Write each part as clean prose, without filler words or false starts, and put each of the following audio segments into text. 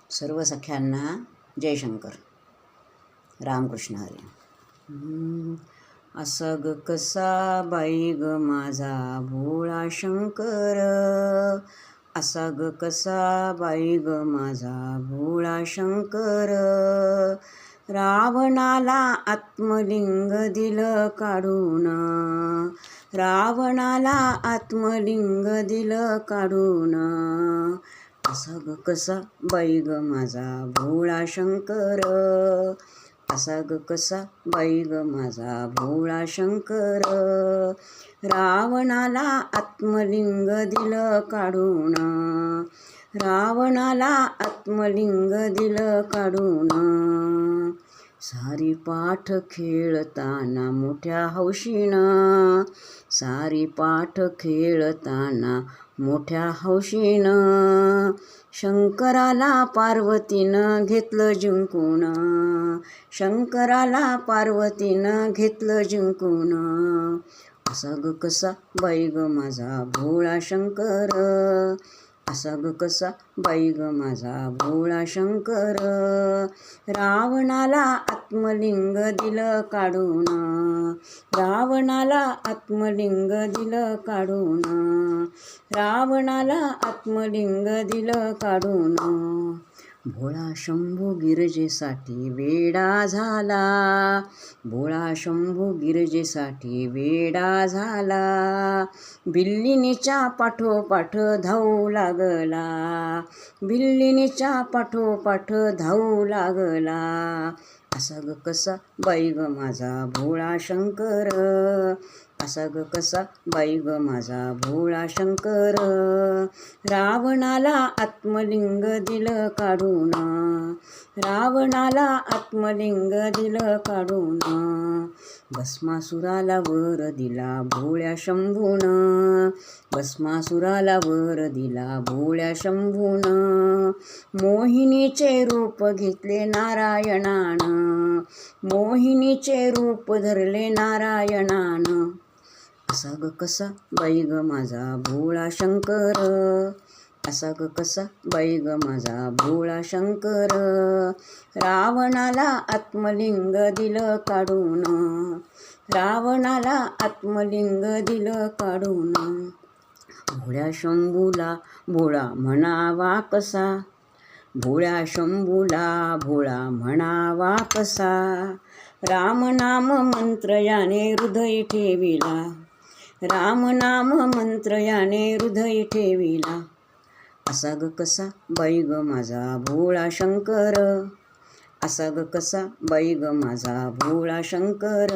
सर्व सख्यांना जयशंकर. रामकृष्ण हरी. असा ग कसा बाई ग माझा भोळा शंकर, असा ग कसा बाई ग माझा भोळा शंकर. रावणाला आत्मलिंग दिलं काढून, रावणाला आत्मलिंग दिलं काढून. असा ग कसा बाई ग माझा भोळा शंकर, असा ग कसा बाई ग माझा भोळा शंकर. रावणाला आत्मलिंग दिलं काढून, रावणाला आत्मलिंग दिलं काढून. सारी पाठ खेळताना मोठ्या हौशीनं, सारी पाठ खेळताना मोठ्या हौशीनं. शंकराला पार्वतीनं घेतलं जिंकून, शंकराला पार्वतीनं घेतलं जिंकून. असा ग कसा बाई ग माझा भोळा शंकर, असा ग कसा बाई ग माझा भोळा शंकर. रावणाला आत्मलिंग दिलं काढून, रावणाला आत्मलिंग दिलं काढून, रावणाला आत्मलिंग दिलं काढून. भोळा शंभू गिरजेसाठी वेडा झाला, भोळा शंभू गिरजेसाठी वेडा झाला. बिल्लिणीच्या पाठोपाठ धावू लागला, बिल्लिणीच्या पाठोपाठ धावू लागला. असा ग कसा बाई ग माझा भोळा शंकर, असा ग कसा बाई ग माझा भोळा शंकर. रावणाला आत्मलिंग दिलं काढून, रावणाला आत्मलिंग दिलं काढून. भस्मासुराला वर दिला भोळ्या शंभून, भस्मासुराला वर दिला भोळ्या शंभून. मोहिनीचे रूप घेतले नारायणानं, मोहिनीचे रूप धरले नारायणानं. असा ग कसा बाई ग माझा भोळा शंकर, असा ग कसा बाई ग माझा भोळा शंकर. रावणाला आत्मलिंग दिलं काढून, रावणाला आत्मलिंग दिलं काढून. भोळ्या शंभूला भोळा म्हणावा कसा, भोळ्या शंभूला भोळा म्हणावा कसा. रामनाम मंत्र याने हृदय ठेविला, रामनाम मंत्र याने हृदय ठेविला. असा ग कसा बाई ग माझा भोळा शंकर, असा ग कसा बाई ग माझा भोळा शंकर.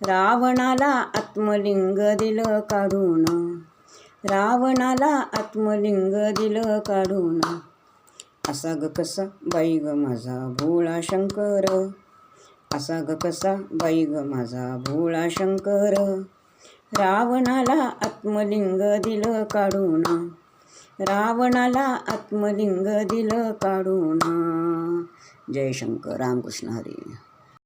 रावणाला आत्मलिंग दिलं काढून, रावणाला आत्मलिंग दिलं काढून. असा ग कसा बाई ग माझा भोळा शंकर, असा ग कसा बाई ग माझा भोळा शंकर. रावणाला आत्मलिंग दिलं काढून, रावणाला आत्मलिंग दिलं काढून. जय शंकर. रामकृष्ण हरी.